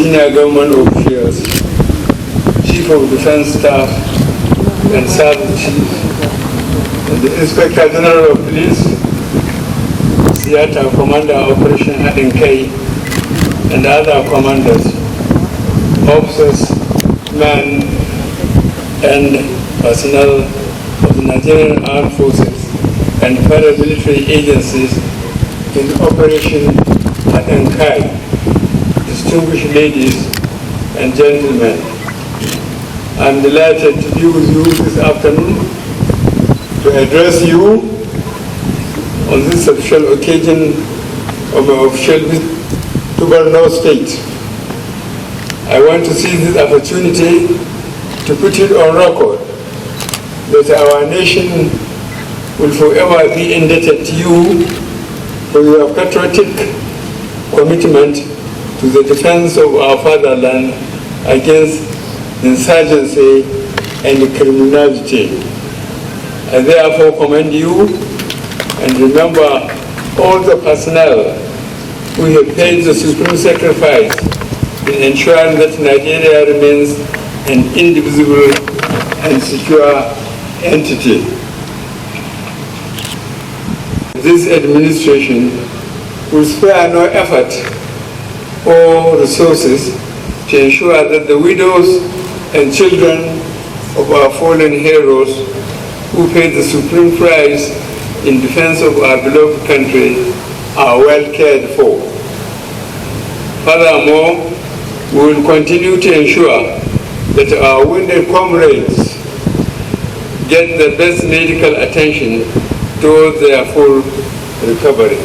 senior government officials, Chief of Defense Staff and Service Chief, and the Inspector General of Police, Theater Commander Operation Haɗin Kai, and other commanders, officers, men, and personnel of the Nigerian Armed Forces and paramilitary agencies in Operation Haɗin Kai, distinguished ladies and gentlemen. I'm delighted to be with you this afternoon to address you on this official occasion of my official visit to Borno State. I want to seize this opportunity to put it on record that our nation will forever be indebted to you for your patriotic commitment to the defense of our fatherland against insurgency and criminality. I therefore commend you and remember all the personnel who have paid the supreme sacrifice in ensuring that Nigeria remains an indivisible and secure entity. This administration will spare no effort or resources to ensure that the widows and children of our fallen heroes who paid the supreme price in defense of our beloved country are well cared for. Furthermore, we will continue to ensure that our wounded comrades get the best medical attention towards their full recovery.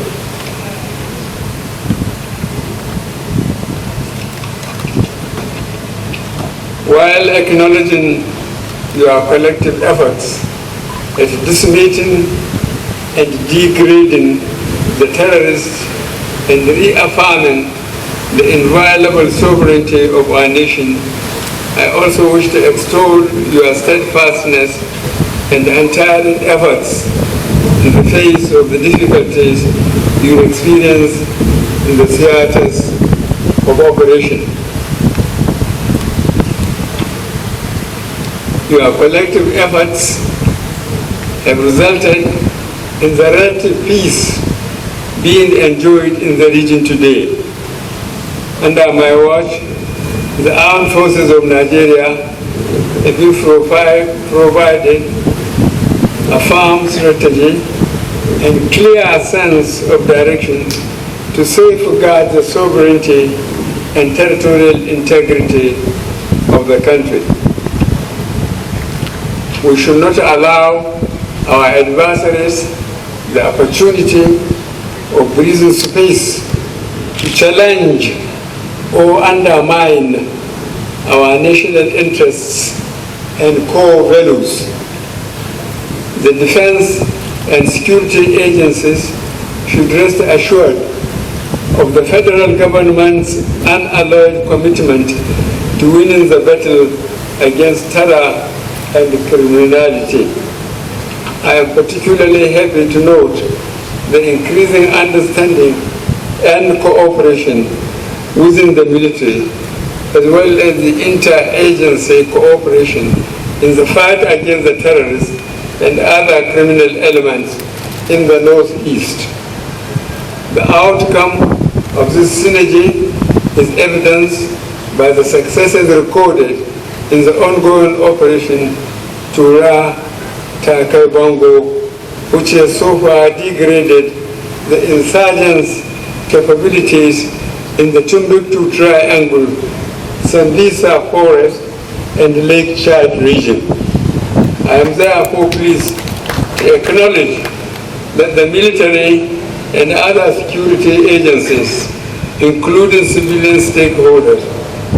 While acknowledging your collective efforts at decimating and degrading the terrorists and reaffirming the inviolable sovereignty of our nation, I also wish to extol your steadfastness and untiring efforts in the face of the difficulties you experience in the theaters of operation. Your collective efforts have resulted in the relative peace being enjoyed in the region today. Under my watch, the armed forces of Nigeria have provided a firm strategy and clear sense of direction to safeguard the sovereignty and territorial integrity of the country. We should not allow our adversaries the opportunity of breathing space to challenge or undermine our national interests and core values. The defense and security agencies should rest assured of the federal government's unalloyed commitment to winning the battle against terror and criminality. I am particularly happy to note the increasing understanding and cooperation within the military, as well as the inter-agency cooperation in the fight against the terrorists and other criminal elements in the Northeast. The outcome of this synergy is evidenced by the successes recorded in the ongoing operation Tura Takai Bongo, which has so far degraded the insurgents' capabilities in the Timbuktu Triangle, Sambisa Forest, and Lake Chad region. I am therefore pleased to acknowledge that the military and other security agencies, including civilian stakeholders,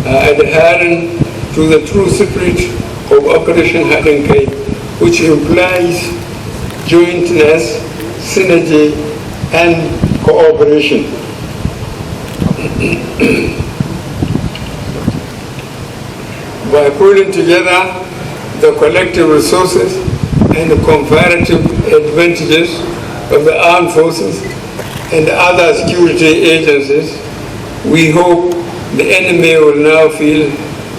are adhering to the true spirit of Operation Haɗin Kai, which implies jointness, synergy, and cooperation. By pulling together the collective resources and the comparative advantages of the armed forces and other security agencies, we hope the enemy will now feel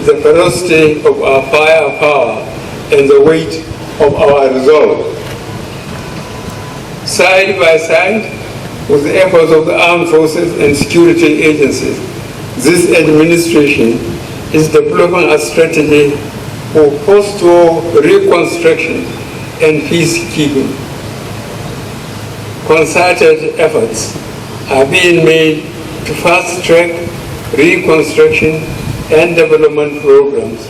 the ferocity of our firepower and the weight of our resolve. Side by side with the efforts of the armed forces and security agencies, this administration is developing a strategy for post-war reconstruction and peacekeeping. Concerted efforts are being made to fast-track reconstruction and development programs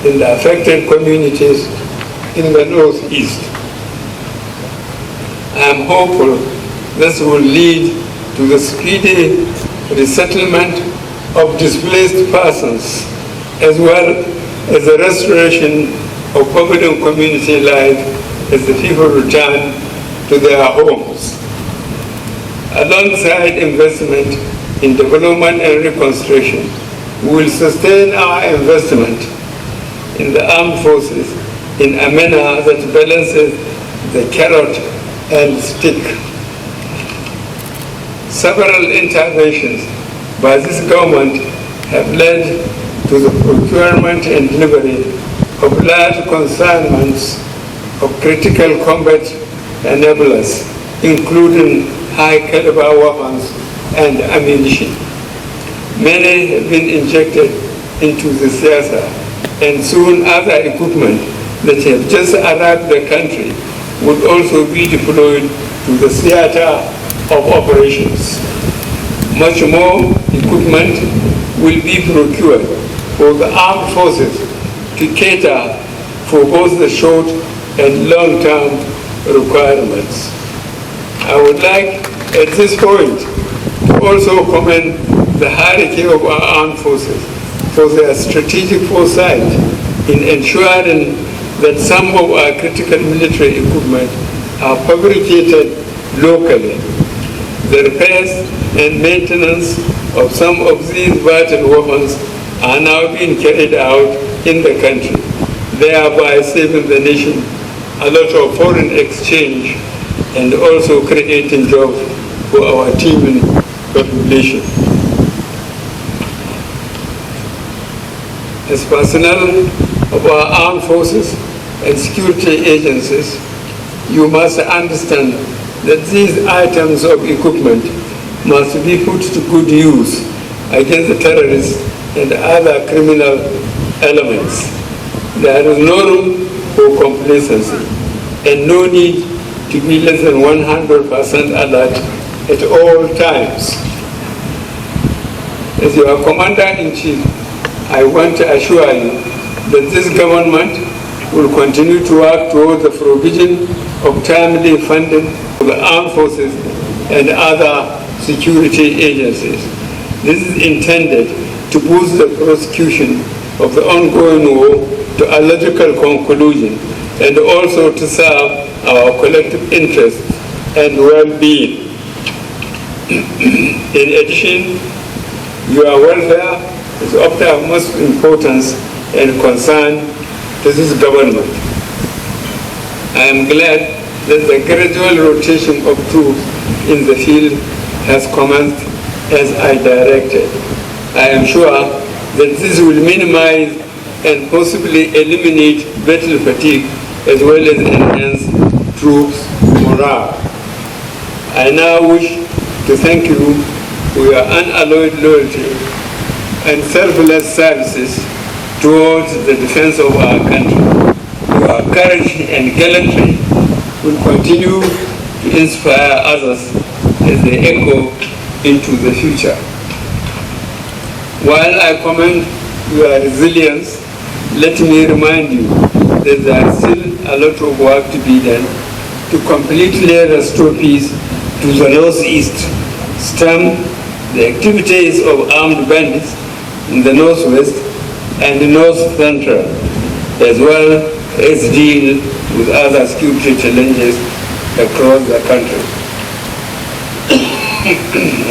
in the affected communities in the Northeast. I am hopeful this will lead to the speedy resettlement of displaced persons, as well as the restoration of forbidden community life as the people return to their homes. Alongside investment in development and reconstruction, we will sustain our investment in the armed forces in a manner that balances the carrot and stick. Several interventions by this government have led to the procurement and delivery of large consignments of critical combat enablers, including high-caliber weapons and ammunition. Many have been injected into the theater, and soon other equipment that have just arrived the country would also be deployed to the theater of operations. Much more equipment will be procured for the armed forces to cater for both the short and long-term requirements. I would like at this point to also commend the hierarchy of our armed forces for their strategic foresight in ensuring that some of our critical military equipment are fabricated locally. The repairs and maintenance of some of these vital weapons are now being carried out in the country, thereby saving the nation a lot of foreign exchange and also creating jobs for our teeming population. As personnel of our armed forces and security agencies, you must understand that these items of equipment must be put to good use against the terrorists and other criminal elements. There is no room for complacency and no need to be less than 100% alert at all times. As your Commander-in-Chief, I want to assure you that this government will continue to work towards the provision of timely funding for the armed forces and other security agencies. This is intended to boost the prosecution of the ongoing war to a logical conclusion and also to serve our collective interests and well-being. In addition, your welfare is of the utmost importance and concern to this government. I am glad that the gradual rotation of troops in the field has commenced as I directed. I am sure that this will minimize and possibly eliminate battle fatigue as well as enhance troops' morale. I now wish to thank you for your unalloyed loyalty and selfless services towards the defense of our country. Your courage and gallantry will continue to inspire others as they echo into the future. While I commend your resilience, let me remind you that there is still a lot of work to be done to completely restore peace to the Northeast, stem the activities of armed bandits in the Northwest and the North Central, as well as deal with other security challenges across the country.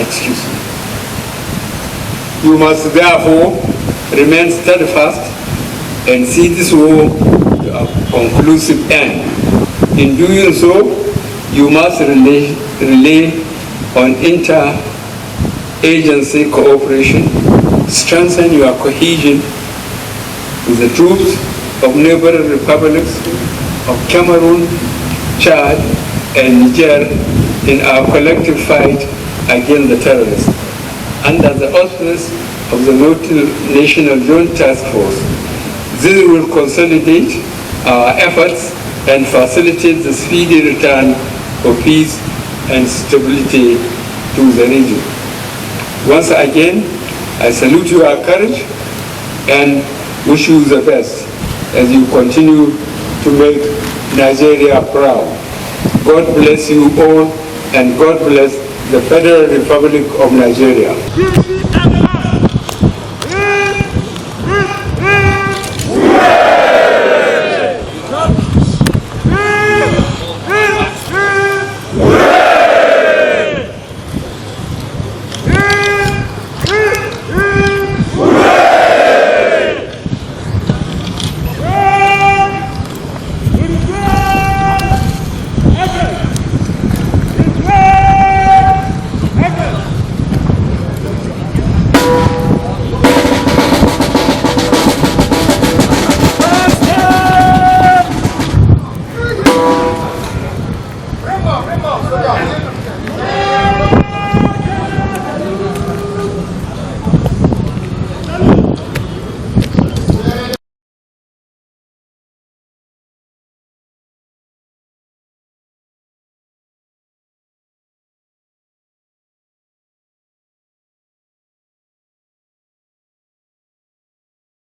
Excuse me. You must therefore remain steadfast and see this war to a conclusive end. In doing so, you must rely on inter-agency cooperation strengthen your cohesion with the troops of neighboring republics of Cameroon, Chad, and Niger in our collective fight against the terrorists. Under the auspices of the multinational Joint Task Force, this will consolidate our efforts and facilitate the speedy return of peace and stability to the region. Once again, I salute your courage and wish you the best as you continue to make Nigeria proud. God bless you all, and God bless the Federal Republic of Nigeria.